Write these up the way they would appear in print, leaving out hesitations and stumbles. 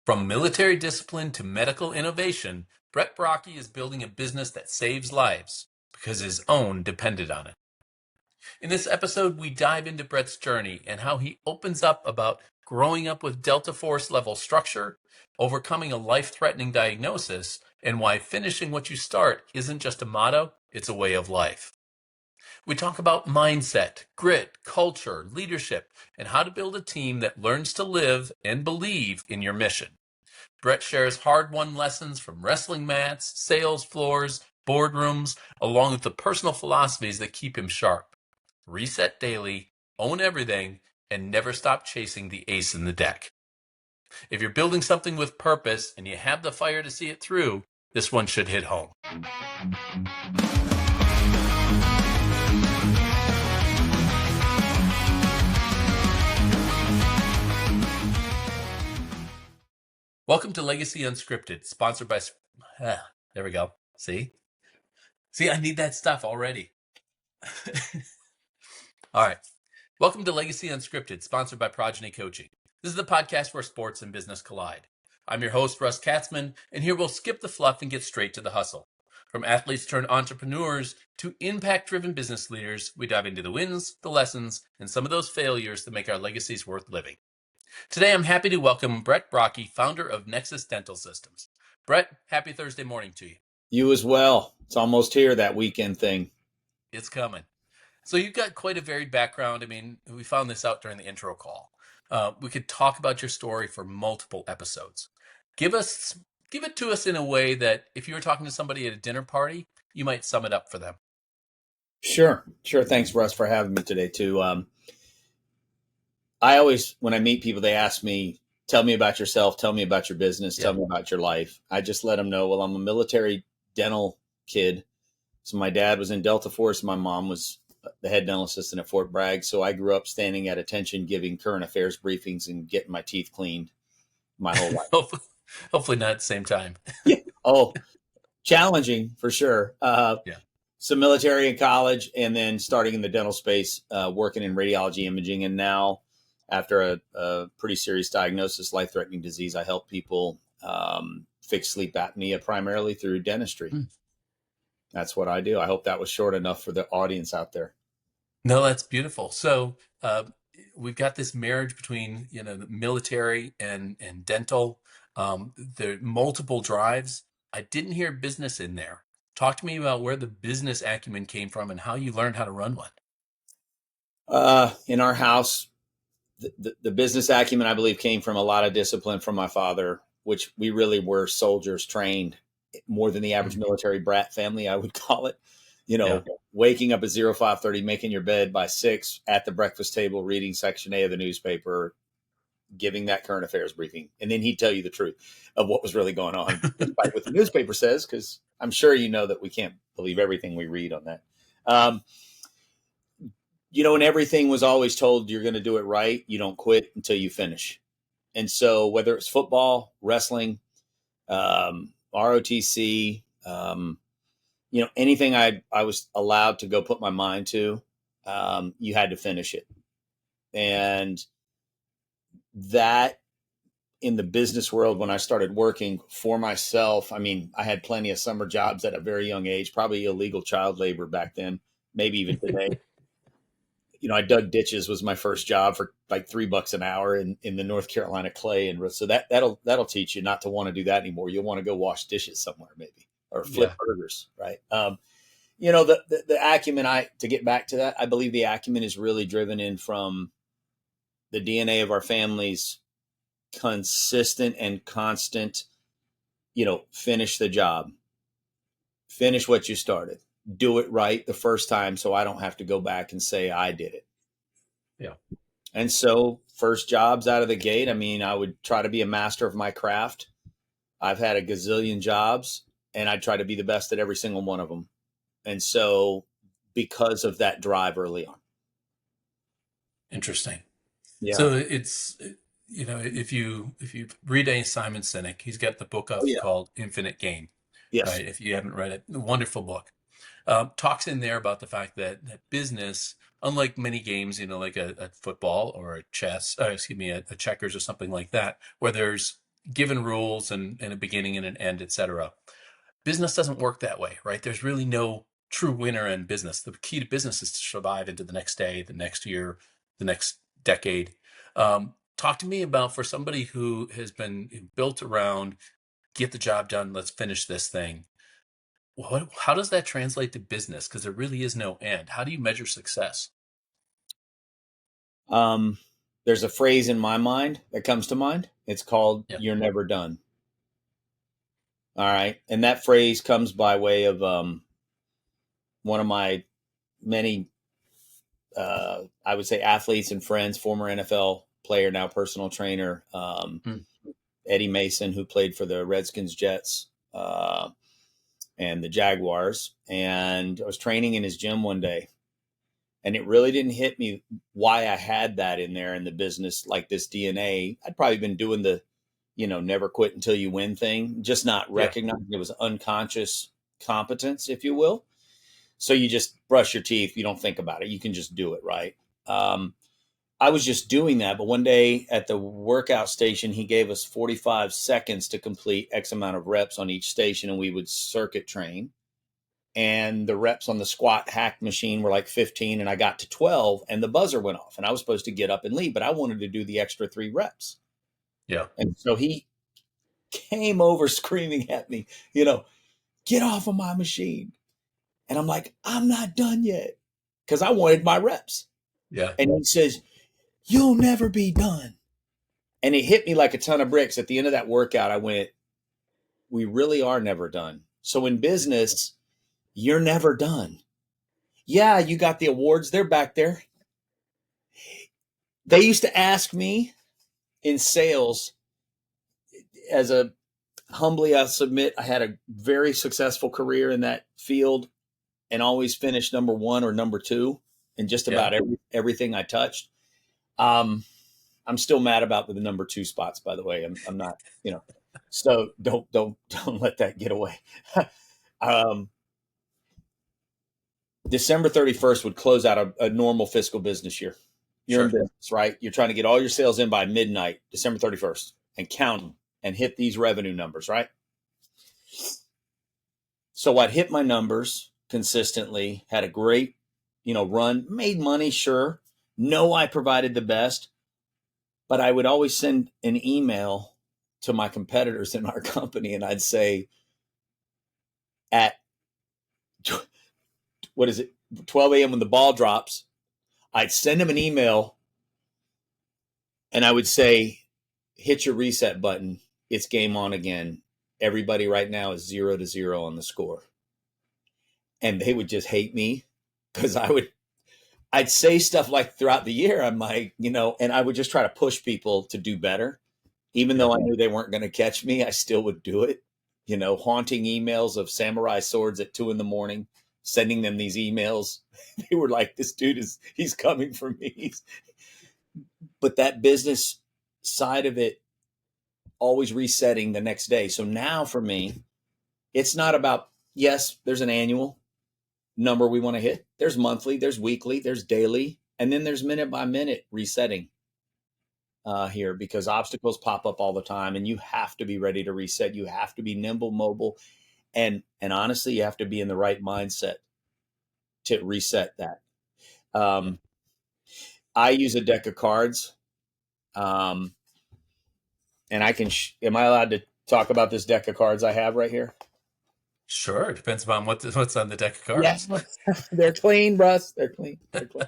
From military discipline to medical innovation, Brett Brocki is building a business that saves lives because his own depended on it. In this episode, we dive into Brett's journey and how he opens up about growing up with Delta Force level structure, overcoming a life-threatening diagnosis, and why finishing what you start isn't just a motto, it's a way of life. We talk about mindset, grit, culture, leadership, and how to build a team that learns to live and believe in your mission. Brett shares hard-won lessons from wrestling mats, sales floors, boardrooms, along with the personal philosophies that keep him sharp. Reset daily, own everything, and never stop chasing the ace in the deck. If you're building something with purpose and you have the fire to see it through, this one should hit home. Welcome to Legacy Unscripted, sponsored by... there we go. See, I need that stuff already. All right. Welcome to Legacy Unscripted, sponsored by Progeny Coaching. This is the podcast where sports and business collide. I'm your host, Russ Katzman, and here we'll skip the fluff and get straight to the hustle. From athletes turned entrepreneurs to impact-driven business leaders, we dive into the wins, the lessons, and some of those failures that make our legacies worth living. Today, I'm happy to welcome Brett Brocki, founder of Nexus Dental Systems. Brett, happy Thursday morning to you. You as well. It's almost here, that weekend thing. It's coming. So you've got quite a varied background. I mean, we found this out during the intro call. We could talk about your story for multiple episodes. Give it to us in a way that if you were talking to somebody at a dinner party, you might sum it up for them. Sure. Thanks, Russ, for having me today, too. I always, when I meet people, they ask me, tell me about yourself, tell me about your business, tell me about your life. I just let them know, well, I'm a military dental kid. So my dad was in Delta Force. My mom was the head dental assistant at Fort Bragg. So I grew up standing at attention, giving current affairs briefings and getting my teeth cleaned my whole life. Hopefully not at the same time. Yeah. Oh, challenging for sure. Some military in college, and then starting in the dental space, working in radiology imaging. And now, after a pretty serious diagnosis, life-threatening disease, I help people fix sleep apnea primarily through dentistry. That's what I do. I hope that was short enough for the audience out there. No, that's beautiful. So we've got this marriage between, the military and dental. There are multiple drives. I didn't hear business in there. Talk to me about where the business acumen came from and how you learned how to run one. In our house, the business acumen, I believe, came from a lot of discipline from my father, which we really were soldiers trained more than the average military brat family, I would call it. Waking up at 05:30, making your bed by 6 at the breakfast table, reading Section A of the newspaper, giving that current affairs briefing. And then he'd tell you the truth of what was really going on, despite what the newspaper says, because I'm sure you know that we can't believe everything we read on that. And everything was always told, you're going to do it right. You don't quit until you finish. And so whether it's football, wrestling, ROTC, anything I was allowed to go put my mind to, you had to finish it. And that in the business world, when I started working for myself, I had plenty of summer jobs at a very young age, probably illegal child labor back then, maybe even today. I dug ditches was my first job for like $3 an hour in the North Carolina clay. And so that'll teach you not to want to do that anymore. You'll want to go wash dishes somewhere maybe, or flip burgers. Right. The acumen, to get back to that, I believe the acumen is really driven in from the DNA of our families, consistent and constant, finish the job, finish what you started. Do it right the first time so I don't have to go back and say I did it. Yeah. And so first jobs out of the gate, I would try to be a master of my craft. I've had a gazillion jobs and I try to be the best at every single one of them. And so because of that drive early on. Interesting. Yeah. So it's, if you read A. Simon Sinek, he's got the book called Infinite Game. Yes. Right. If you haven't read it, a wonderful book. Talks in there about the fact that business, unlike many games, like a football or a chess, a checkers or something like that, where there's given rules and a beginning and an end, etc. Business doesn't work that way, right? There's really no true winner in business. The key to business is to survive into the next day, the next year, the next decade. Talk to me about, for somebody who has been built around get the job done, let's finish this thing. How does that translate to business? Because there really is no end. How do you measure success? There's a phrase in my mind that comes to mind. It's called Yeah. "You're never done." All right, and that phrase comes by way of one of my many, I would say, athletes and friends, former NFL player, now personal trainer, Mm. Eddie Mason, who played for the Redskins, Jets, and the Jaguars. And I was training in his gym one day, and it really didn't hit me why I had that in there in the business, like this DNA. I'd probably been doing the, never quit until you win thing, just not Yeah. recognizing it was unconscious competence, if you will. So you just brush your teeth. You don't think about it. You can just do it, right? I was just doing that. But one day at the workout station, he gave us 45 seconds to complete X amount of reps on each station, and we would circuit train. And the reps on the squat hack machine were like 15, and I got to 12, and the buzzer went off, and I was supposed to get up and leave, but I wanted to do the extra 3 reps. Yeah. And so he came over screaming at me, get off of my machine. And I'm like, I'm not done yet, because I wanted my reps. Yeah. And he says, you'll never be done. And it hit me like a ton of bricks. At the end of that workout, I went, we really are never done. So in business, you're never done. Yeah, you got the awards. They're back there. They used to ask me in sales, as a humbly, I submit, I had a very successful career in that field and always finished number 1 or number 2 in just Yeah. about everything I touched. I'm still mad about the number 2 spots, by the way. I'm not, so don't let that get away. December 31st would close out a normal fiscal business year. You're in Sure. business, right? You're trying to get all your sales in by midnight, December 31st, and count them and hit these revenue numbers, right? So I'd hit my numbers consistently, had a great, run, made money, sure. Know I provided the best, but I would always send an email to my competitors in our company, and I'd say at, what is it, 12 a.m. when the ball drops, I'd send them an email and I would say, hit your reset button. It's game on again. Everybody right now is 0-0 on the score. And they would just hate me because I'd say stuff like throughout the year, I'm like, and I would just try to push people to do better. Even Yeah. though I knew they weren't going to catch me, I still would do it. Haunting emails of samurai swords at 2 a.m, sending them these emails. They were like, this dude he's coming for me. But that business side of it, always resetting the next day. So now for me, it's not about, yes, there's an annual number we want to hit. There's monthly, there's weekly, there's daily, and then there's minute by minute resetting here, because obstacles pop up all the time and you have to be ready to reset. You have to be nimble, mobile, and honestly, you have to be in the right mindset to reset that. Yeah. I use a deck of cards, and am I allowed to talk about this deck of cards I have right here? Sure. It depends upon what's on the deck of Yes. cards. They're clean, Russ. They're clean. They're clean.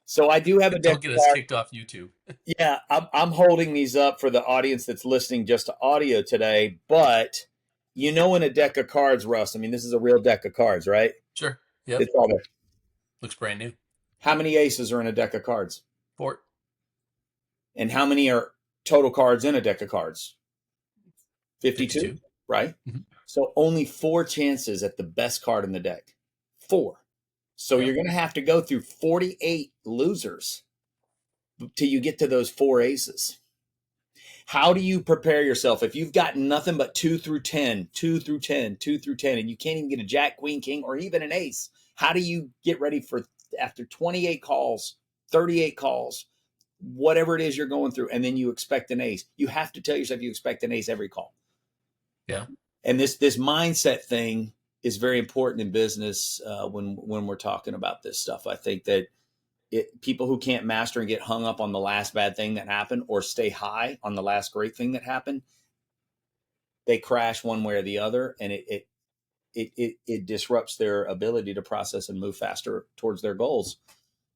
So I do have a deck Don't of get us cards. kicked off YouTube. Yeah, I'm holding these up for the audience that's listening just to audio today. But in a deck of cards, Russ, I mean, this is a real deck of cards, right? Sure. Yep. It's all there. Looks brand new. How many aces are in a deck of cards? Fort. And how many are total cards in a deck of cards? 52, 52. right? Mm-hmm. So only 4 chances at the best card in the deck. 4. So Yep. you're going to have to go through 48 losers till you get to those 4 aces. How do you prepare yourself if you've got nothing but 2 through 10, 2 through 10, 2 through 10, and you can't even get a jack, queen, king, or even an ace? How do you get ready for, after 28 calls, 38 calls, whatever it is you're going through, and then you expect an ace. You have to tell yourself you expect an ace every call. Yeah. And this mindset thing is very important in business when we're talking about this stuff. I think that people who can't master and get hung up on the last bad thing that happened or stay high on the last great thing that happened, they crash one way or the other, and it disrupts their ability to process and move faster towards their goals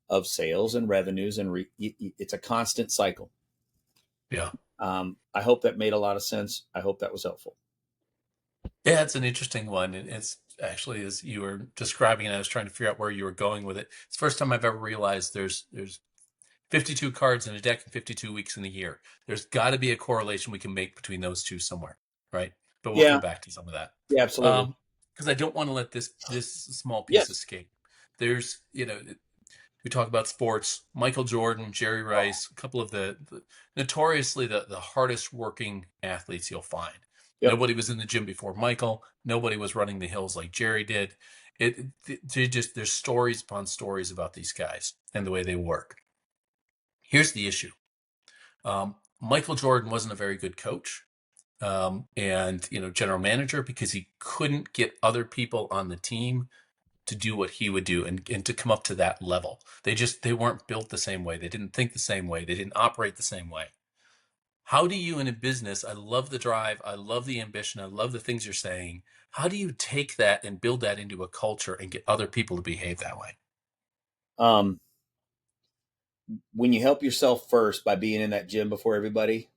of sales and revenues. And it's a constant cycle. Yeah. I hope that made a lot of sense. I hope that was helpful. Yeah, it's an interesting one. It's actually, as you were describing it, I was trying to figure out where you were going with it. It's the first time I've ever realized there's 52 cards in a deck and 52 weeks in a year. There's got to be a correlation we can make between those two somewhere, right? But we'll come back to some of that. Yeah, absolutely. Because I don't want to let this small piece Yes. escape. There's, we talk about sports, Michael Jordan, Jerry Rice, a couple of the notoriously the hardest working athletes you'll find. Yep. Nobody was in the gym before Michael. Nobody was running the hills like Jerry did. There's stories upon stories about these guys and the way they work. Here's the issue. Michael Jordan wasn't a very good coach and general manager because he couldn't get other people on the team to do what he would do and to come up to that level. They weren't built the same way. They didn't think the same way. They didn't operate the same way. How do you, in a business, I love the drive, I love the ambition, I love the things you're saying. How do you take that and build that into a culture and get other people to behave that way? When you help yourself first by being in that gym before everybody,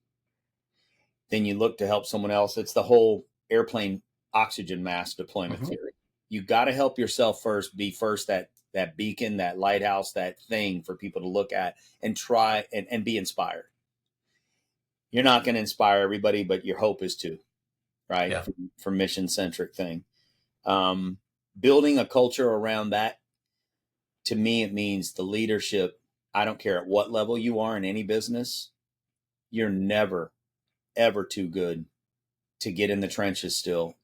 then you look to help someone else. It's the whole airplane oxygen mask deployment theory. You got to help yourself first, be first that beacon, that lighthouse, that thing for people to look at and try and be inspired. You're not going to inspire everybody, but your hope is to, right? Yeah. For mission-centric thing. Building a culture around that, to me, it means the leadership. I don't care at what level you are in any business, you're never, ever too good to get in the trenches still.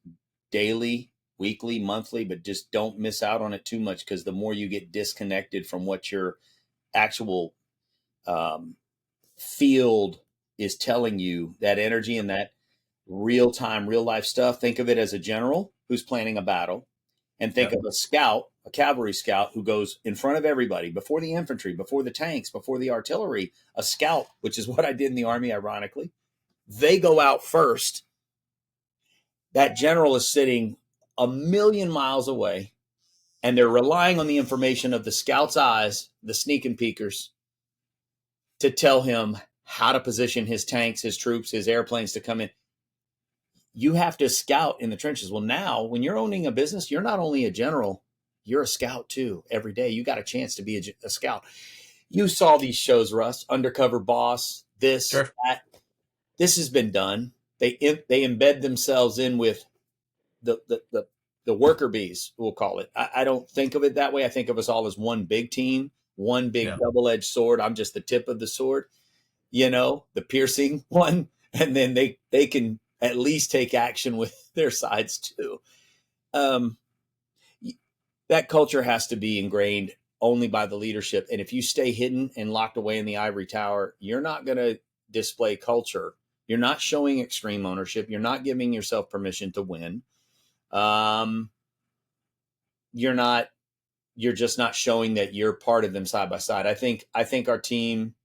Daily, weekly, monthly, but just don't miss out on it too much, because the more you get disconnected from what your actual field is telling you, that energy and that real time, real life stuff, think of it as a general who's planning a battle, and think of a scout, a cavalry scout who goes in front of everybody, before the infantry, before the tanks, before the artillery. A scout, which is what I did in the Army, ironically, they go out first. That general is sitting a million miles away, and they're relying on the information of the scout's eyes, the sneaking peekers, to tell him how to position his tanks, his troops, his airplanes to come in. You have to scout in the trenches. Well, now when you're owning a business, you're not only a general, you're a scout too. Every day you got a chance to be a scout. You saw these shows, Russ, Undercover Boss, this, Sure. that. This has been done. They embed themselves in with the worker bees, we'll call it. I don't think of it that way. I think of us all as one big team, one big double-edged sword. I'm just the tip of the sword, the piercing one. And then they can at least take action with their sides too. That culture has to be ingrained only by the leadership. And if you stay hidden and locked away in the ivory tower, you're not going to display culture. You're not showing extreme ownership. You're not giving yourself permission to win. You're just not showing that you're part of them side by side. I think our team,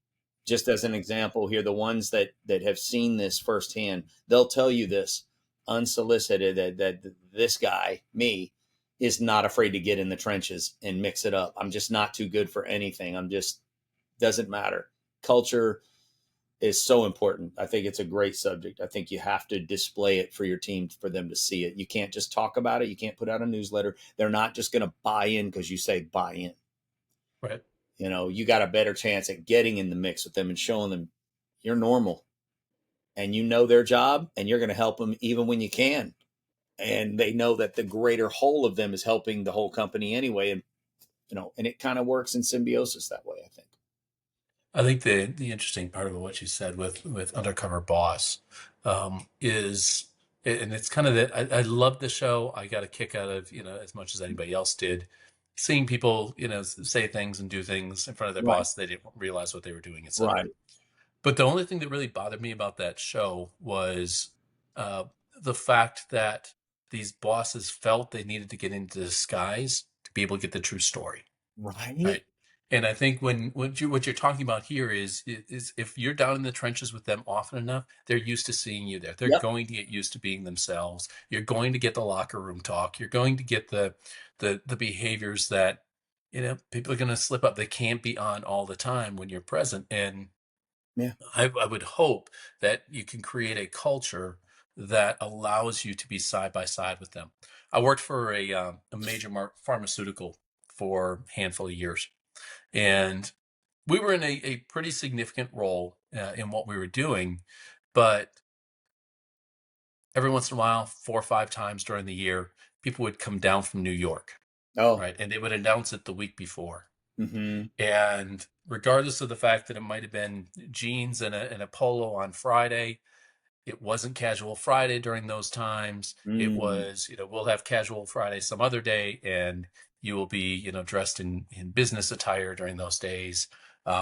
just as an example here, the ones that have seen this firsthand, they'll tell you this unsolicited, that this guy, me, is not afraid to get in the trenches and mix it up. I'm just not too good for anything. Doesn't matter. Culture is so important. I think it's a great subject. I think you have to display it for your team, for them to see it. You can't just talk about it. You can't put out a newsletter. They're not just going to buy in because you say buy in. Right. You got a better chance at getting in the mix with them and showing them you're normal and you know their job, and you're going to help them even when you can. And they know that the greater whole of them is helping the whole company anyway. And, and it kind of works in symbiosis that way, I think. I think the interesting part of what you said with Undercover Boss is, and it's kind of that I love the show. I got a kick out of, as much as anybody else did, seeing people, say things and do things in front of their Right. boss, they didn't realize what they were doing, etc. Right. But the only thing that really bothered me about that show was uh, the fact that these bosses felt they needed to get into disguise to be able to get the true story. Right. Right. And I think what you're talking about here is if you're down in the trenches with them often enough, they're used to seeing you there. They're Yep. going to get used to being themselves. You're going to get the locker room talk. You're going to get the behaviors that, people are going to slip up. They can't be on all the time when you're present. And Yeah. I would hope that you can create a culture that allows you to be side by side with them. I worked for a major pharmaceutical for a handful of years, and we were in a pretty significant role in what we were doing. But every once in a while, 4 or 5 times during the year, people would come down from New York, Oh. right? And they would announce it the week before. Mm-hmm. And regardless of the fact that it might have been jeans and a polo on Friday, it wasn't casual Friday during those times. It Mm. was, we'll have casual Friday some other day, and you will be, dressed in business attire during those days.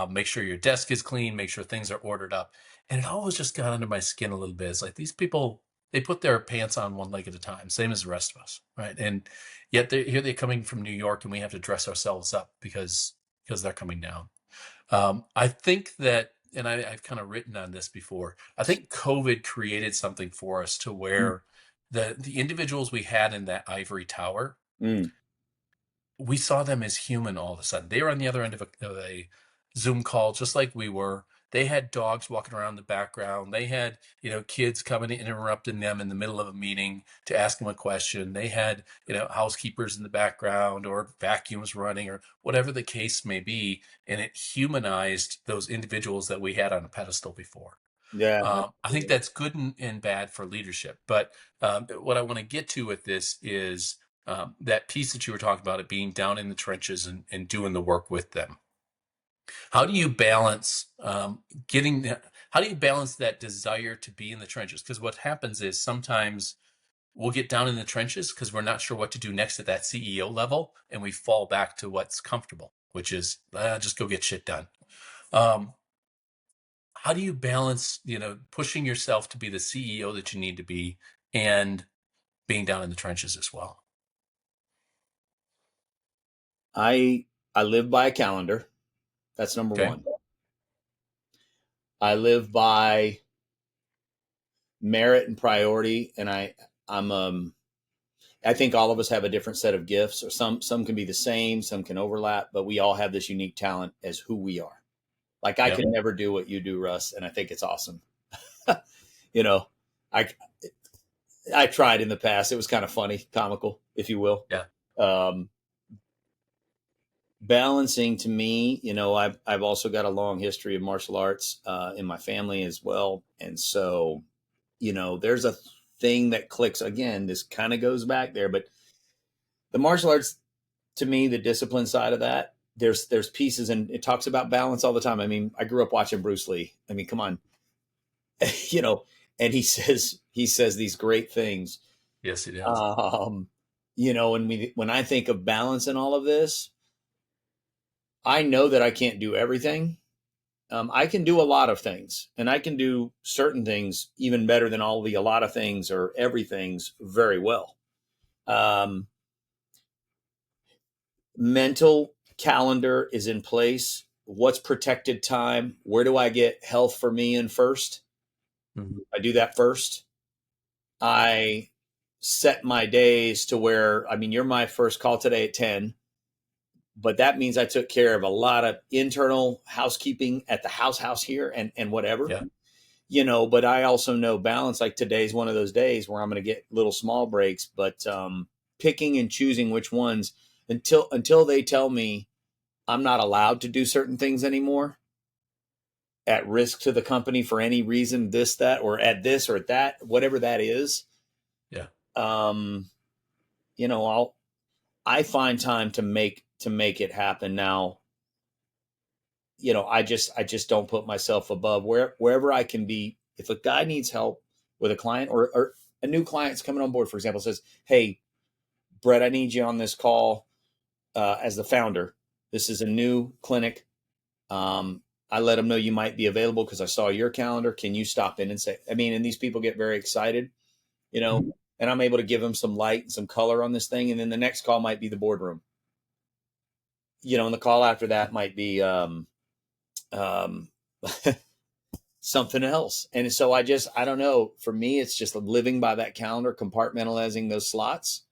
Make sure your desk is clean, make sure things are ordered up. And it always just got under my skin a little bit. It's like these people, they put their pants on one leg at a time, same as the rest of us, right? And yet here they're coming from New York, and we have to dress ourselves up because they're coming down. I think that, and I've kind of written on this before, I think COVID created something for us to where the individuals we had in that ivory tower, Mm. we saw them as human all of a sudden. They were on the other end of a Zoom call, just like we were. They had dogs walking around in the background. They had, kids coming and interrupting them in the middle of a meeting to ask them a question. They had, housekeepers in the background or vacuums running or whatever the case may be. And it humanized those individuals that we had on a pedestal before. Yeah. I think Absolutely. that's good and bad for leadership. But what I want to get to with this is that piece that you were talking about, it being down in the trenches and doing the work with them. How do you balance how do you balance that desire to be in the trenches? Because what happens is sometimes we'll get down in the trenches because we're not sure what to do next at that CEO level, and we fall back to what's comfortable, which is just go get shit done. Um, how do you balance, pushing yourself to be the CEO that you need to be and being down in the trenches as well? I live by a calendar. That's number Okay. one. I live by merit and priority, and I think all of us have a different set of gifts, or some can be the same, some can overlap, but we all have this unique talent as who we are. Like I Yeah. could never do what you do, Russ, and I think it's awesome. you know, I I tried in the past. It was kind of funny, comical, if you will. Yeah. Um, Balancing to me, I've also got a long history of martial arts in my family as well, and so there's a thing that clicks. Again, this kind of goes back there, but the martial arts, to me, the discipline side of that, there's pieces, and it talks about balance all the time. I mean, I grew up watching Bruce Lee. I mean, come on, you know, and he says these great things. Yes, it is. Um, when I think of balance in all of this, I know that I can't do everything. I can do a lot of things, and I can do certain things even better than all the a lot of things or everything's very well. Um, Mental calendar is in place. What's protected time? Where do I get health for me in first? Mhm. I do that first. I set my days to where, I mean, you're my first call today at 10, but that means I took care of a lot of internal housekeeping at the house here and whatever, Yeah. but I also know balance. Like today's one of those days where I'm going to get little small breaks, but picking and choosing which ones until they tell me I'm not allowed to do certain things anymore at risk to the company for any reason, this, that, or at this or at that, whatever that is. Yeah. Um, I find time to make it happen now. I just don't put myself above wherever I can be. If a guy needs help with a client or a new client's coming on board, for example, says, "Hey, Brett, I need you on this call. as the founder. This is a new clinic. I let them know you might be available because I saw your calendar. Can you stop in and say, I mean, and these people get very excited, you know, and I'm able to give them some light and some color on this thing. And then the next call might be the boardroom, you know, and the call after that might be um, something else. And so I don't know. For me, it's just living by that calendar, compartmentalizing those slots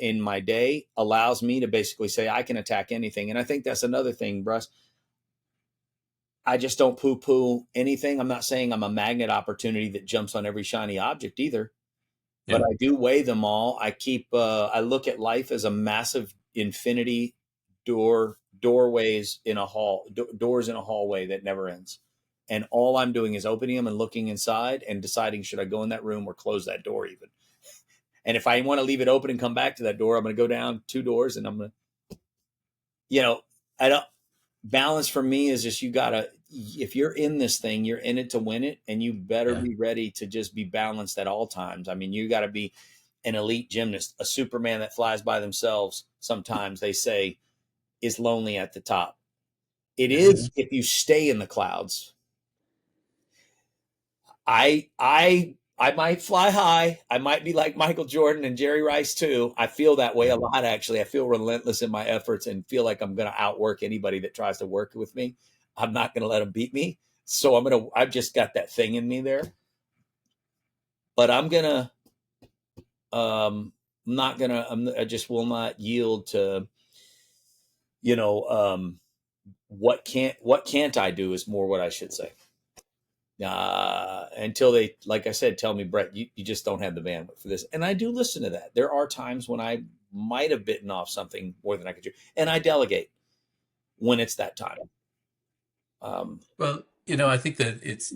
in my day allows me to basically say I can attack anything. And I think that's another thing, Russ. I just don't poo-poo anything. I'm not saying I'm a magnet opportunity that jumps on every shiny object either, but Yeah. I do weigh them all. I look at life as a massive infinity doorways in a hall, doors in a hallway that never ends. And all I'm doing is opening them and looking inside and deciding, should I go in that room or close that door even? And if I want to leave it open and come back to that door, I'm going to go down 2 doors and I'm going to, you know, I don't, balance for me is just, if you're in this thing, you're in it to win it, and you better Yeah. be ready to just be balanced at all times. I mean, you got to be an elite gymnast. A Superman that flies by themselves, sometimes they say, is lonely at the top. It is if you stay in the clouds. I might fly high. I might be like Michael Jordan and Jerry Rice too. I feel that way a lot, actually. I feel relentless in my efforts and feel like I'm going to outwork anybody that tries to work with me. I'm not going to let them beat me. So I've just got that thing in me there. But I just will not yield to, you know, what can't I do is more what I should say. Until they, like I said, tell me, Brett, you just don't have the bandwidth for this. And I do listen to that. There are times when I might have bitten off something more than I could do. And I delegate when it's that time. Well, I think that it's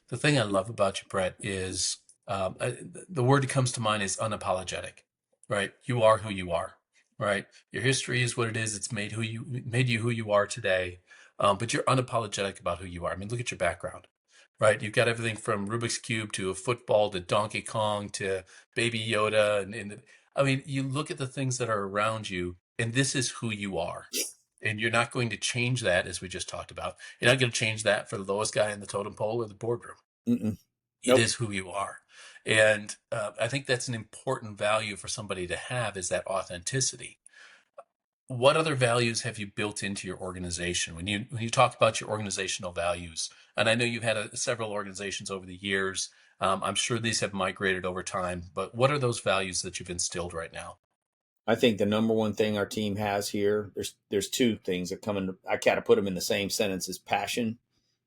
the thing I love about you, Brett, is the word that comes to mind is unapologetic, right? You are who you are, right? Your history is what it is. It's made you who you are today, but you're unapologetic about who you are. I mean, look at your background, right? You've got everything from Rubik's Cube to a football to Donkey Kong to Baby Yoda, and I mean, you look at the things that are around you, and this is who you are. And you're not going to change that, as we just talked about. You're not going to change that for the lowest guy in the totem pole or the boardroom. Mm-mm. It Nope. is who you are. And I think that's an important value for somebody to have, is that authenticity. What other values have you built into your organization when you talk about your organizational values? And I know you've had several organizations over the years. I'm sure these have migrated over time, but what are those values that you've instilled right now? I think the number one thing our team has here, there's 2 things that come in. I kind of put them in the same sentence, as passion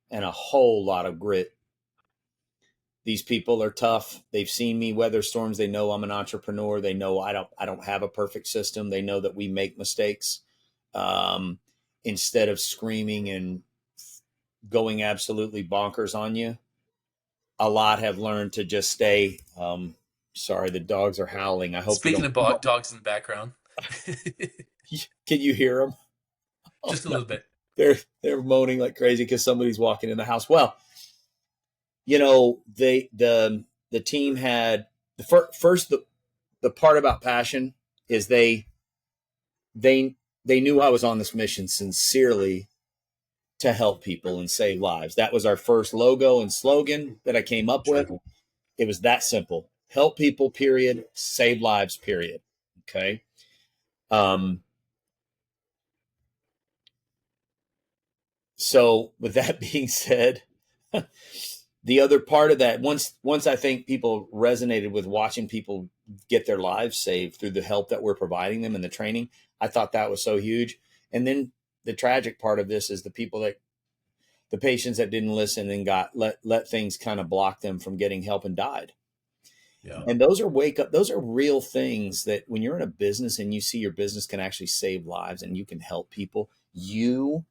and a whole lot of grit. These people are tough. They've seen me weather storms. They know I'm an entrepreneur. They know I don't have a perfect system. They know that we make mistakes. Um, Instead of screaming and going absolutely bonkers on you, a lot have learned to just stay. Sorry, the dogs are howling. I hope you Speaking don't. of dogs in the background, Can you hear them? Oh just a no, little bit. they're moaning like crazy because somebody's walking in the house. Well, the team had first the part about passion is they they knew I was on this mission sincerely to help people and save lives. That was our first logo and slogan that I came up with. Sure. It was that simple. Help people, period. Save lives, period. Okay. Um, so with that being said, the other part of that, once I think people resonated with watching people get their lives saved through the help that we're providing them and the training, I thought that was so huge. And then the tragic part of this is the patients that didn't listen and got let things kind of block them from getting help and died. Yeah. And those are real things that when you're in a business and you see your business can actually save lives and you can help people, you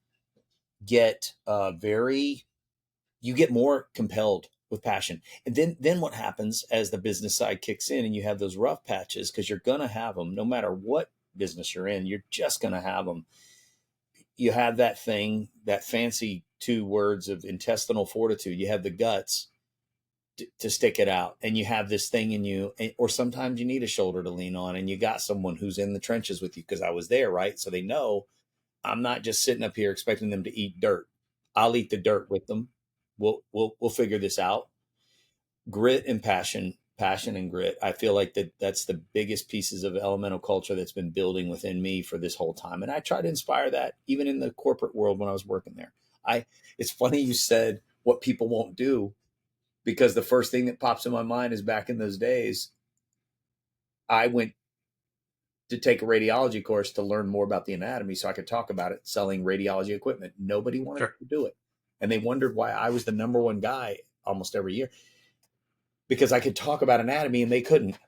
get you get more compelled with passion. And then what happens as the business side kicks in and you have those rough patches, because you're going to have them no matter what business you're in, you're just going to have them. You have that thing, that fancy 2 words of intestinal fortitude. You have the guts to stick it out, and you have this thing in you, or sometimes you need a shoulder to lean on, and you got someone who's in the trenches with you, because I was there, right? So they know I'm not just sitting up here expecting them to eat dirt. I'll eat the dirt with them. We'll figure this out. Grit and passion and grit. I feel like that's the biggest pieces of elemental culture that's been building within me for this whole time. And I try to inspire that even in the corporate world when I was working there. It's funny you said what people won't do, because the first thing that pops in my mind is back in those days, I went to take a radiology course to learn more about the anatomy so I could talk about it, selling radiology equipment. Nobody wanted Sure. to do it. And they wondered why I was the number one guy almost every year, because I could talk about anatomy and they couldn't.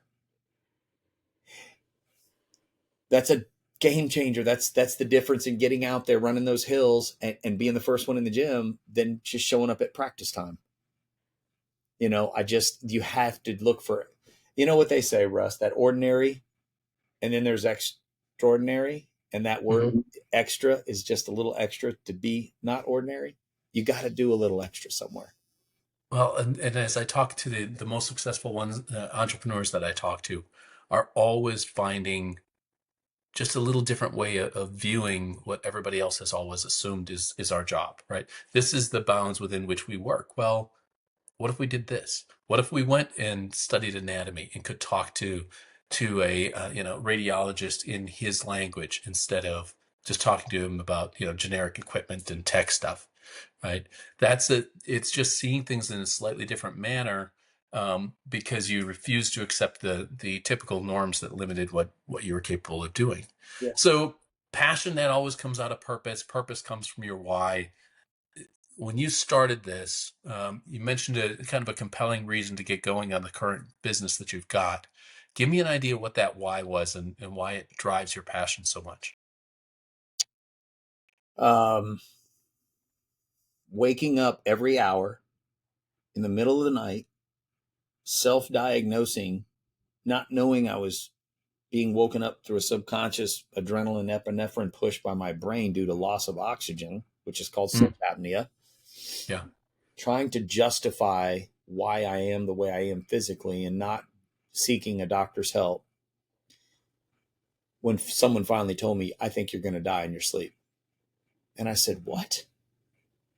That's a game changer. That's the difference in getting out there, running those hills, and being the first one in the gym than just showing up at practice time. You have to look for, what they say, Russ, that ordinary, and then there's extraordinary. And that word extra is just a little extra to be not ordinary. You got to do a little extra somewhere. Well, and as I talk to the most successful ones, entrepreneurs that I talk to are always finding just a little different way of viewing what everybody else has always assumed is our job, right? This is the bounds within which we work. Well, what if we did this? What if we went and studied anatomy and could talk to a radiologist in his language instead of just talking to him about generic equipment and tech stuff, right? It's just seeing things in a slightly different manner, because you refuse to accept the typical norms that limited what you were capable of doing. Yeah. So passion, that always comes out of purpose. Purpose comes from your why. When you started this, you mentioned a kind of a compelling reason to get going on the current business that you've got. Give me an idea what that why was and why it drives your passion so much. Waking up every hour in the middle of the night, self-diagnosing, not knowing I was being woken up through a subconscious adrenaline epinephrine push by my brain due to loss of oxygen, which is called sleep apnea. Yeah. Trying to justify why I am the way I am physically and not seeking a doctor's help. When someone finally told me, I think you're going to die in your sleep. And I said, what?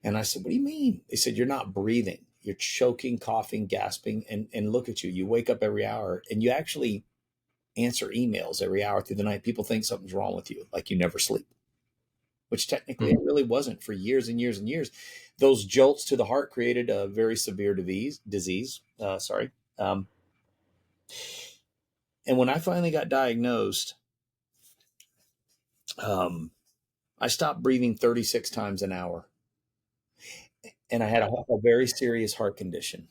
And I said, what do you mean? They said, you're not breathing. You're choking, coughing, gasping. And look at you. You wake up every hour and you actually answer emails every hour through the night. People think something's wrong with you, like you never sleep, which technically it really wasn't for years and years and years. Those jolts to the heart created a very severe disease. And when I finally got diagnosed, I stopped breathing 36 times an hour. And I had a very serious heart condition.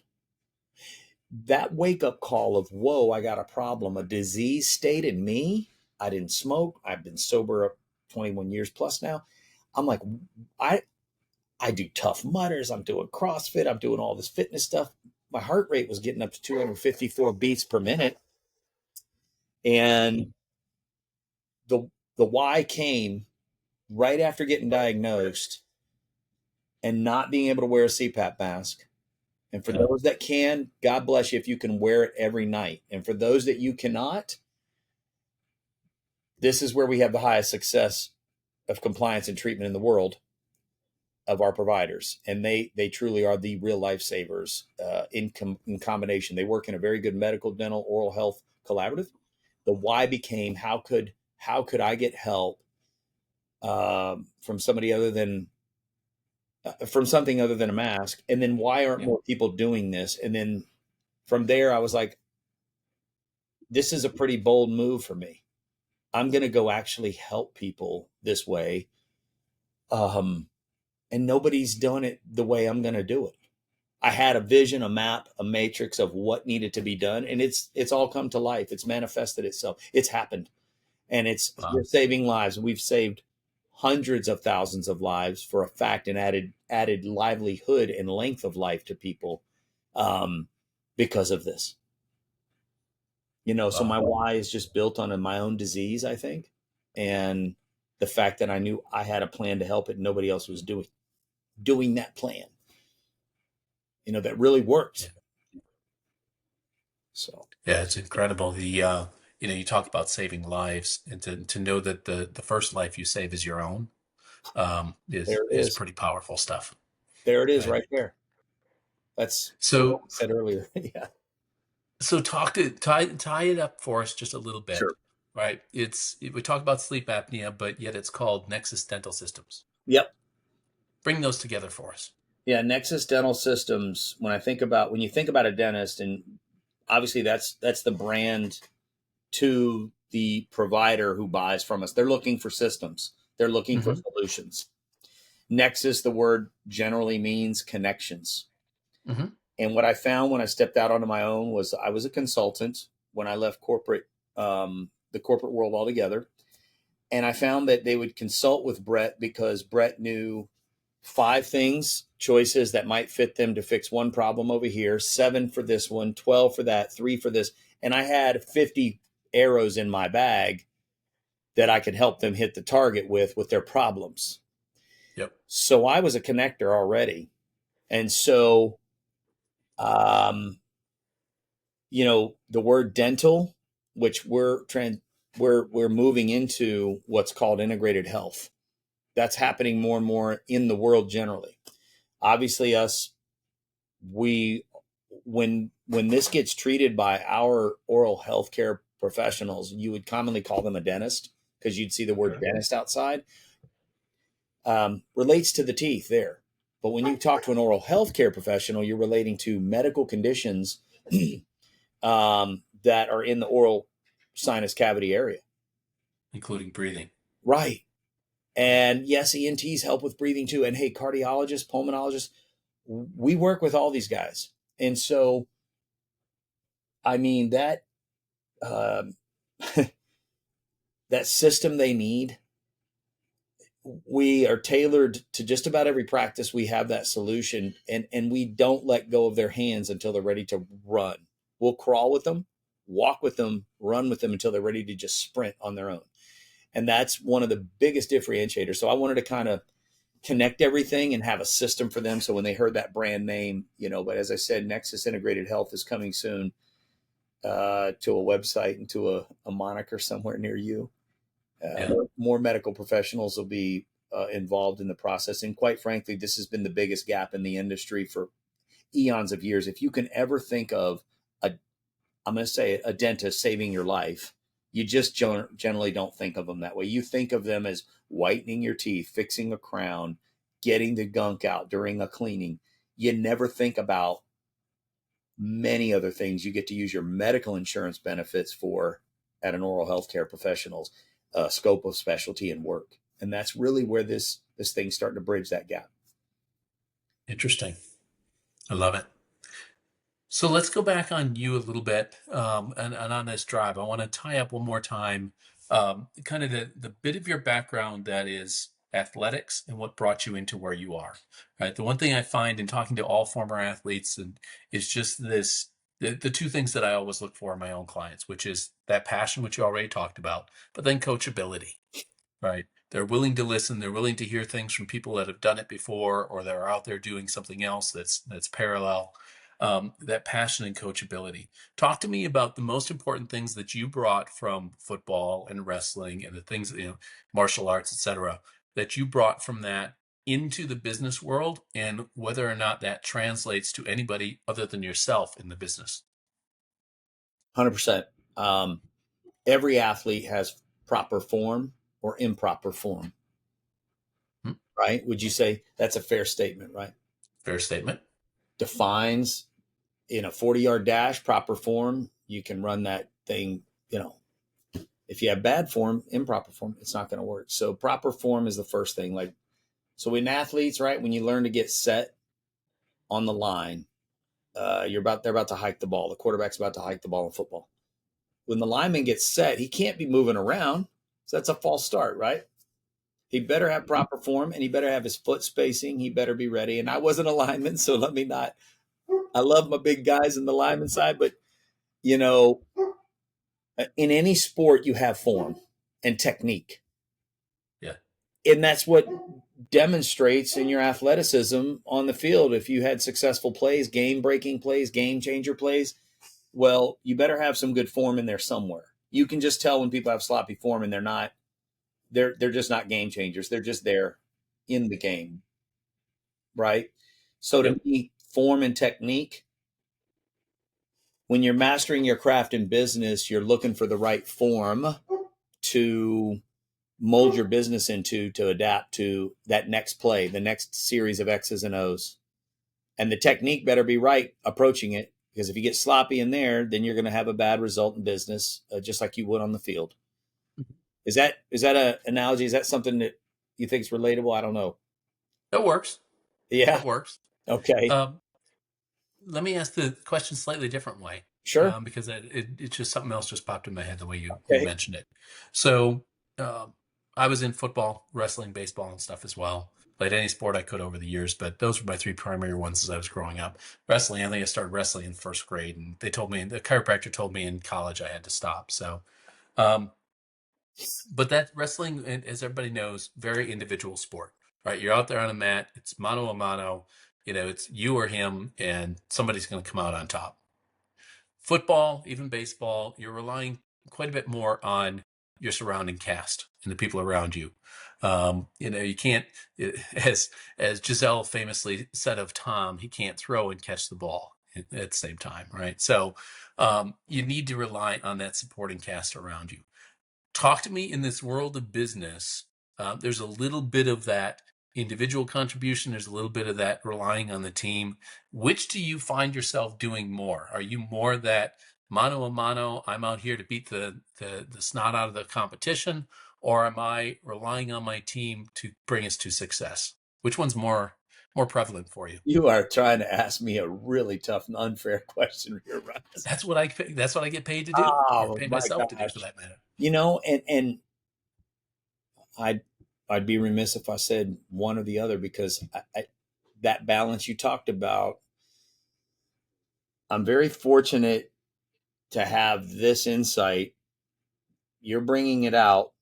That wake up call of, whoa, I got a problem, a disease state in me. I didn't smoke. I've been sober 21 years plus now. I'm like, I do Tough Mudders. I'm doing CrossFit. I'm doing all this fitness stuff. My heart rate was getting up to 254 beats per minute. And the why came right after getting diagnosed and not being able to wear a CPAP mask. And for those that can, God bless you if you can wear it every night. And for those that you cannot, this is where we have the highest success of compliance and treatment in the world of our providers. And they truly are the real lifesavers in combination. They work in a very good medical, dental, oral health collaborative. The why became, how could I get help from somebody other than from something other than a mask? And then why aren't more people doing this? And then from there, I was like, this is a pretty bold move for me. I'm going to go actually help people this way. And nobody's done it the way I'm going to do it. I had a vision, a map, a matrix of what needed to be done. And it's all come to life. It's manifested itself. It's happened. And we're saving lives. We've saved hundreds of thousands of lives for a fact, and added livelihood and length of life to people because of this. So my why is just built on my own disease, I think. And the fact that I knew I had a plan to help it. And nobody else was doing that plan, that really worked. So Yeah, it's incredible. You talk about saving lives, and to know that the first life you save is your own, is there it is is. pretty powerful stuff. There it is Right. right there. That's what So I said earlier. Yeah. so tie it up for us just a little bit. Sure. Right. We talk about sleep apnea, but yet it's called Nexus Dental Systems. Yep. Bring those together for us. Yeah. Nexus Dental Systems. When you think about a dentist, and obviously that's the brand to the provider who buys from us. They're looking for systems. They're looking for Hmm. solutions. Nexus, the word generally means connections. Hmm. And what I found when I stepped out onto my own was I was a consultant when I left the corporate world altogether. And I found that they would consult with Brett because Brett knew 5 choices that might fit them to fix one problem over here, 7 for this one, 12 for that, 3 for this. And I had 50 arrows in my bag that I could help them hit the target with their problems. Yep. So I was a connector already. And so, um, the word dental, which we're moving into what's called integrated health. That's happening more and more in the world generally. Obviously, we when this gets treated by our oral healthcare professionals, you would commonly call them a dentist because you'd see the word dentist outside. Relates to the teeth there. But when you talk to an oral healthcare professional, you're relating to medical conditions that are in the oral sinus cavity area. Including breathing. Right. And yes, ENTs help with breathing too. And hey, cardiologists, pulmonologists, we work with all these guys. And so, I mean, um, that system they need, we are tailored to just about every practice. We have that solution, and we don't let go of their hands until they're ready to run. We'll crawl with them, walk with them, run with them until they're ready to just sprint on their own. And that's one of the biggest differentiators. So I wanted to kind of connect everything and have a system for them. So when they heard that brand name, but as I said, Nexus Integrated Health is coming soon to a website and to a moniker somewhere near you. Yeah. More medical professionals will be involved in the process. And quite frankly, this has been the biggest gap in the industry for eons of years. If you can ever think of I'm going to say a dentist saving your life, you just generally don't think of them that way. You think of them as whitening your teeth, fixing a crown, getting the gunk out during a cleaning. You never think about many other things you get to use your medical insurance benefits for at an oral healthcare professional's scope of specialty and work. And that's really where this thing's starting to bridge that gap. Interesting. I love it. So let's go back on you a little bit, and on this drive. I want to tie up one more time, kind of the bit of your background that is athletics and what brought you into where you are. Right. The one thing I find in talking to all former athletes and is just the two things that I always look for in my own clients, which is that passion, which you already talked about, but then coachability. Right. They're willing to listen. They're willing to hear things from people that have done it before, or they're out there doing something else that's parallel. That passion and coachability. Talk to me about the most important things that you brought from football and wrestling and the things, martial arts, etc., that you brought from that into the business world, and whether or not that translates to anybody other than yourself in the business. 100%. Every athlete has proper form or improper form, Hmm? right? Would you say that's a fair statement, right? Fair statement. Defines in a 40-yard dash, proper form, you can run that thing, if you have bad form, improper form, it's not going to work. So proper form is the first thing. So in athletes, right, when you learn to get set on the line, they're about to hike the ball. The quarterback's about to hike the ball in football. When the lineman gets set, he can't be moving around. So that's a false start, right? He better have proper form and he better have his foot spacing. He better be ready. And I wasn't a lineman, so let me not. I love my big guys in the lineman side, but you know, in any sport, you have form and technique. Yeah. And that's what demonstrates in your athleticism on the field. If you had successful plays, game breaking plays, game changer plays, Well, you better have some good form in there somewhere. You can just tell when people have sloppy form and they're just not game changers. They're just there in the game, right? So to Yep. me, form and technique, when you're mastering your craft in business, you're looking for the right form to mold your business into, to adapt to that next play, the next series of X's and O's. And the technique better be right approaching it, because if you get sloppy in there, then you're going to have a bad result in business, just like you would on the field. Is that a analogy? Is that something that you think is relatable? I don't know. That works. Yeah. That works. Okay. Um, Let me ask the question slightly different way, Sure. because it's just something else just popped in my head the way you Okay. mentioned it. So um, I was in football, wrestling, baseball, and stuff as well. Played any sport I could over the years, but those were my three primary ones as I was growing up. Wrestling, I think I started wrestling in first grade, and the chiropractor told me in college I had to stop. So, um, but that wrestling, as everybody knows, very individual sport, right? You're out there on a mat, it's mano a mano, it's you or him, and somebody's going to come out on top. Football, even baseball, you're relying quite a bit more on your surrounding cast and the people around you. You can't, as Giselle famously said of Tom, he can't throw and catch the ball at the same time, right? So you need to rely on that supporting cast around you. Talk to me in this world of business. There's a little bit of that individual contribution. There's a little bit of that relying on the team. Which do you find yourself doing more? Are you more that mano a mano, I'm out here to beat the snot out of the competition, or am I relying on my team to bring us to success? Which one's more prevalent for you? You are trying to ask me a really tough and unfair question here, Russ. That's what I get paid to do, or Oh pay my myself to do for gosh. that matter. And I'd I'd be remiss if I said one or the other, because that balance you talked about, I'm very fortunate to have this insight. You're bringing it out.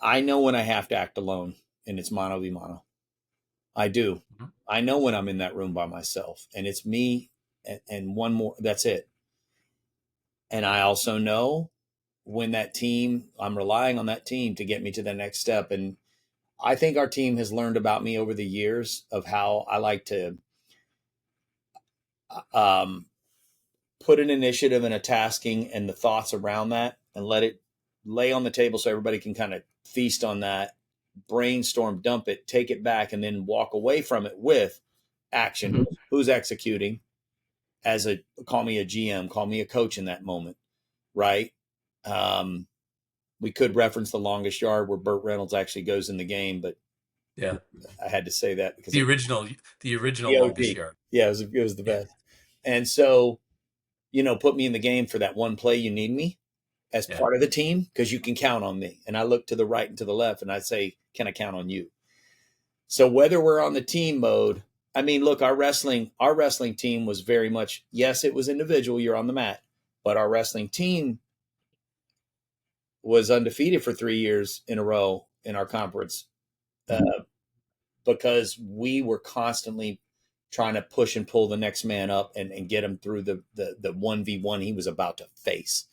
I know when I have to act alone, and it's mano a mano. I do. Mhm. I know when I'm in that room by myself and it's me and one more, that's it. And I also know when that team, I'm relying on that team to get me to the next step. And I think our team has learned about me over the years of how I like to um, put an initiative and a tasking and the thoughts around that and let it lay on the table so everybody can kind of feast on that, brainstorm, dump it, take it back, and then walk away from it with action. Mhm. Who's executing? As a, call me a GM, call me a coach in that moment, right? Um, we could reference the longest yard where Burt Reynolds actually goes in the game, but Yeah. I had to say that because The of original, the original the longest OG. yard. Yeah, it was the Yeah, best. And so, put me in the game for that one play you need me as yeah, part of the team, because you can count on me. And I look to the right and to the left and I say, can I count on you? So whether we're on the team mode, I mean, look, our wrestling team was very much, yes, it was individual, you're on the mat, but our wrestling team was undefeated for 3 years in a row in our conference, mhm, uh, because we were constantly trying to push and pull the next man up and get him through the 1v1 he was about to face,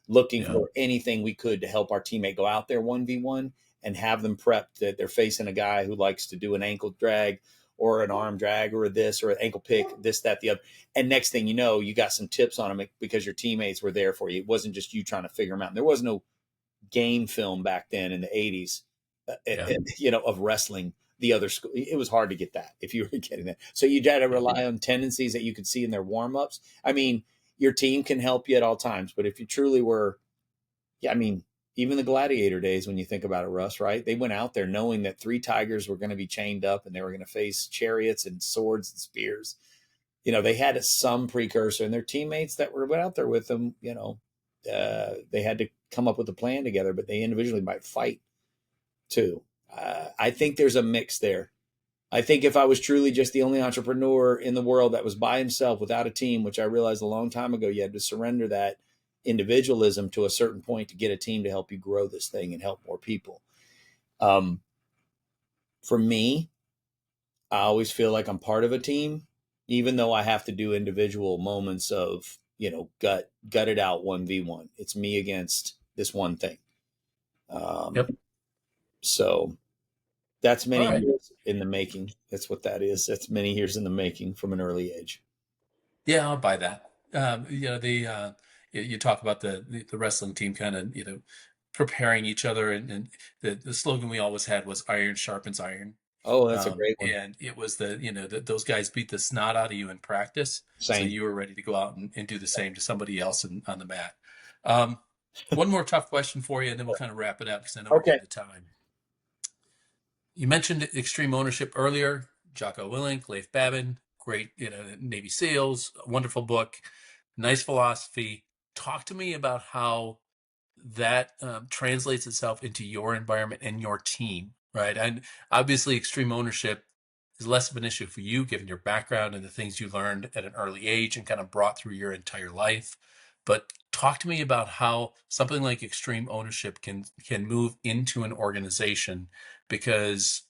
looking yeah, for anything we could to help our teammate go out there 1v1 and have them prepped that they're facing a guy who likes to do an ankle drag or an arm drag or this or an ankle pick, this, that, the other. And next thing you know, you got some tips on them because your teammates were there for you. It wasn't just you trying to figure them out. There was no game film back then in the 80s, yeah, of wrestling. The other school, it was hard to get that if you were getting that. So you had to yeah, rely on tendencies that you could see in their warm ups. I mean, your team can help you at all times, but if you truly were, yeah, I mean, even the gladiator days, when you think about it, Russ, right? They went out there knowing that 3 tigers were going to be chained up and they were going to face chariots and swords and spears. They had some precursor, and their teammates that were out there with them, they had to come up with a plan together, but they individually might fight too. I think there's a mix there. I think if I was truly just the only entrepreneur in the world that was by himself without a team, which I realized a long time ago, you had to surrender that individualism to a certain point to get a team to help you grow this thing and help more people. Um, for me, I always feel like I'm part of a team, even though I have to do individual moments of, gut it out 1v1. It's me against this one thing. Yep. So that's All many right. years in the making. That's what that is. That's many years in the making from an early age. Yeah, I'll buy that. You talk about the wrestling team kind of, preparing each other, and the slogan we always had was iron sharpens iron. Oh, that's a great one. And it was those guys beat the snot out of you in practice, so Same. you were ready to go out and do the same to somebody else on the mat. Um, one more tough question for you, and then we'll kind of wrap it up because I know we're Okay. getting to time. You mentioned extreme ownership earlier. Jocko Willink, Leif Babin, great, Navy SEALs, wonderful book, nice philosophy. Talk to me about how that translates itself into your environment and your team, right? And obviously, extreme ownership is less of an issue for you, given your background and the things you learned at an early age and kind of brought through your entire life. But talk to me about how something like extreme ownership can move into an organization, because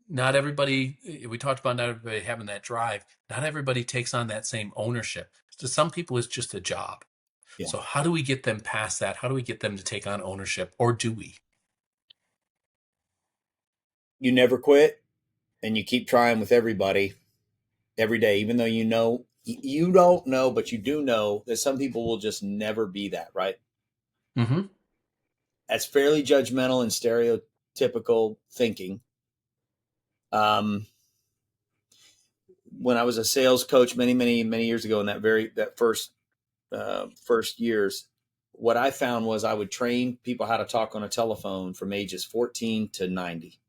not everybody, we talked about not everybody having that drive, not everybody takes on that same ownership. To some people, it's just a job. Yeah. So how do we get them past that? How do we get them to take on ownership, or do we? You never quit, and you keep trying with everybody every day, even though you don't know, but you do know that some people will just never be that, right? Mm-hmm. That's fairly judgmental and stereotypical thinking. When I was a sales coach many, many, many years ago, in that first years, what I found was I would train people how to talk on a telephone from ages 14 to 90.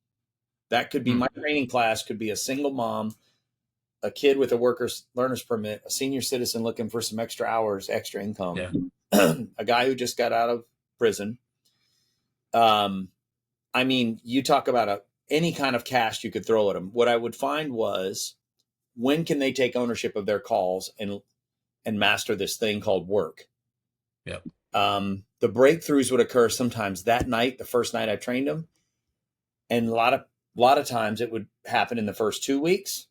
That could be my training class, could be a single mom, a kid with a worker's learner's permit, a senior citizen looking for some extra hours, extra income, Yeah. a guy who just got out of prison. I mean, you talk about any kind of cast you could throw at them. What I would find was, when can they take ownership of their calls and master this thing called work? Yep. The breakthroughs would occur sometimes that night, the first night I trained them, and a lot of times it would happen in the first 2 weeks,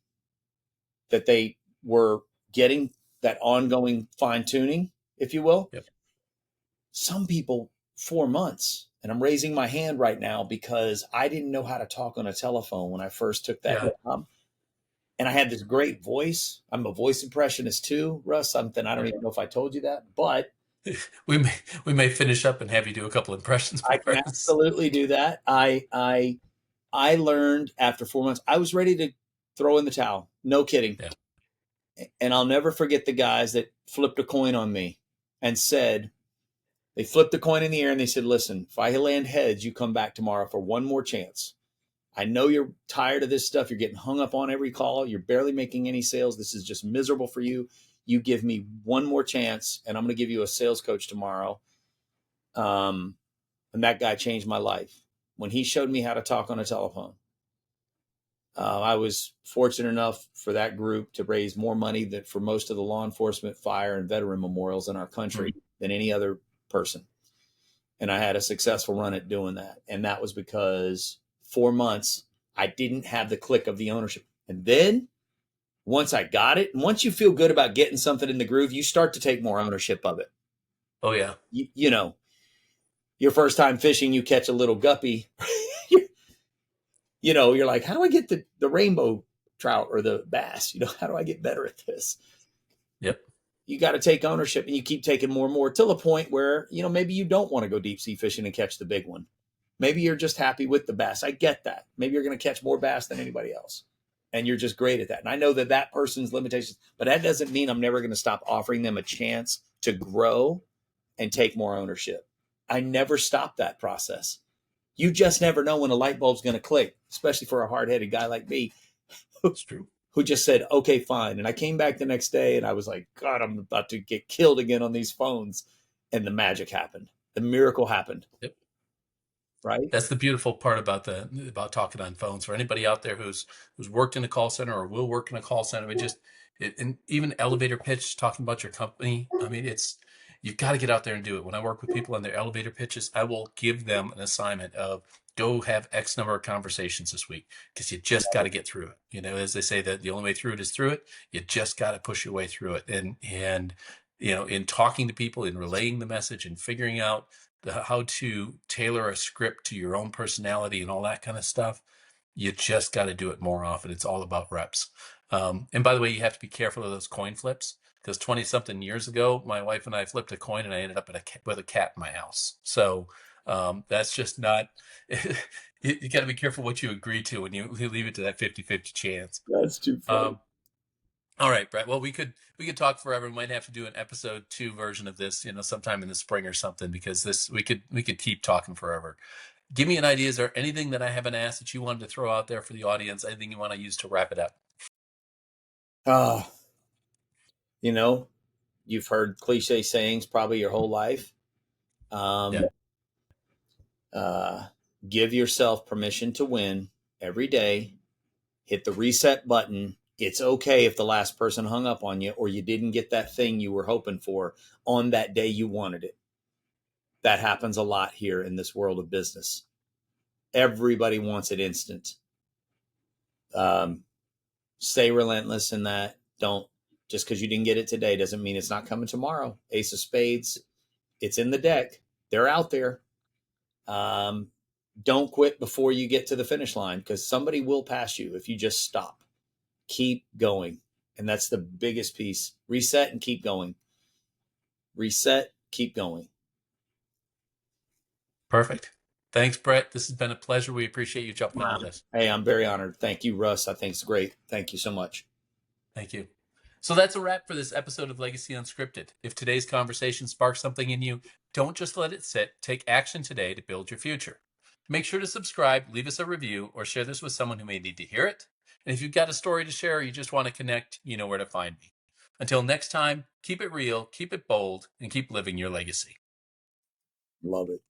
that they were getting that ongoing fine tuning, if you will. Yep. Some people 4 months, and I'm raising my hand right now because I didn't know how to talk on a telephone when I first took that job. And I had this great voice. I'm a voice impressionist too, Russ. Something I don't even know if I told you that, but we may finish up and have you do a couple impressions I for can us. absolutely do that. I learned after 4 months, I was ready to throw in the towel. No kidding. Yeah. And I'll never forget the guys that flipped a coin on me and said, they flipped the coin in the air and they said, listen, if I land heads, you come back tomorrow for one more chance. I know you're tired of this stuff. You're getting hung up on every call. You're barely making any sales. This is just miserable for you. You give me one more chance, and I'm going to give you a sales coach tomorrow. And that guy changed my life. When he showed me how to talk on a telephone, I was fortunate enough for that group to raise more money than for most of the law enforcement, fire, and veteran memorials in our country than any other person. And I had a successful run at doing that. And that was because 4 months, I didn't have the click of the ownership. And then once I got it, and once you feel good about getting something in the groove, you start to take more ownership of it. Oh, yeah. You know, your first time fishing, you catch a little guppy. You're like, how do I get the rainbow trout or the bass? How do I get better at this? Yep. You got to take ownership, and you keep taking more and more till the point where, maybe you don't want to go deep sea fishing and catch the big one. Maybe you're just happy with the bass. I get that. Maybe you're going to catch more bass than anybody else, and you're just great at that. And I know that person's limitations, but that doesn't mean I'm never going to stop offering them a chance to grow and take more ownership. I never stop that process. You just never know when a light bulb's going to click, especially for a hard-headed guy like me. It's true. Who just said, okay, fine. And I came back the next day and I was like, God, I'm about to get killed again on these phones. And the magic happened. The miracle happened. Yep. Right. That's the beautiful part about talking on phones. For anybody out there who's worked in a call center or will work in a call center, and even elevator pitch, talking about your company. I mean, you've got to get out there and do it. When I work with people on their elevator pitches, I will give them an assignment of go have X number of conversations this week, because you just got to get through it. As they say, that the only way through it is through it. You just got to push your way through it. And in talking to people, in relaying the message, and figuring out how to tailor a script to your own personality and all that kind of stuff. You just got to do it more often. It's all about reps. And by the way, you have to be careful of those coin flips, because 20 something years ago, my wife and I flipped a coin and I ended up with a cat in my house. So that's just not, you got to be careful what you agree to when you leave it to that 50-50 chance. That's too funny. All right, Brett. Well, we could talk forever. We might have to do an episode 2 version of this, sometime in the spring or something, because we could keep talking forever. Give me an idea. Is there anything that I haven't asked that you wanted to throw out there for the audience? Anything you want to use to wrap it up? You've heard cliche sayings probably your whole life. Yeah. Give yourself permission to win every day. Hit the reset button. It's okay if the last person hung up on you or you didn't get that thing you were hoping for on that day you wanted it. That happens a lot here in this world of business. Everybody wants it instant. Stay relentless in that. Don't, just because you didn't get it today doesn't mean it's not coming tomorrow. Ace of Spades, it's in the deck. They're out there. Don't quit before you get to the finish line, because somebody will pass you if you just stop. Keep going. And that's the biggest piece. Reset and keep going. Reset, keep going. Perfect. Thanks, Brett. This has been a pleasure. We appreciate you jumping on with us. Hey, I'm very honored. Thank you, Russ. I think it's great. Thank you so much. Thank you. So that's a wrap for this episode of Legacy Unscripted. If today's conversation sparks something in you, don't just let it sit. Take action today to build your future. Make sure to subscribe, leave us a review, or share this with someone who may need to hear it. And if you've got a story to share or you just want to connect, you know where to find me. Until next time, keep it real, keep it bold, and keep living your legacy. Love it.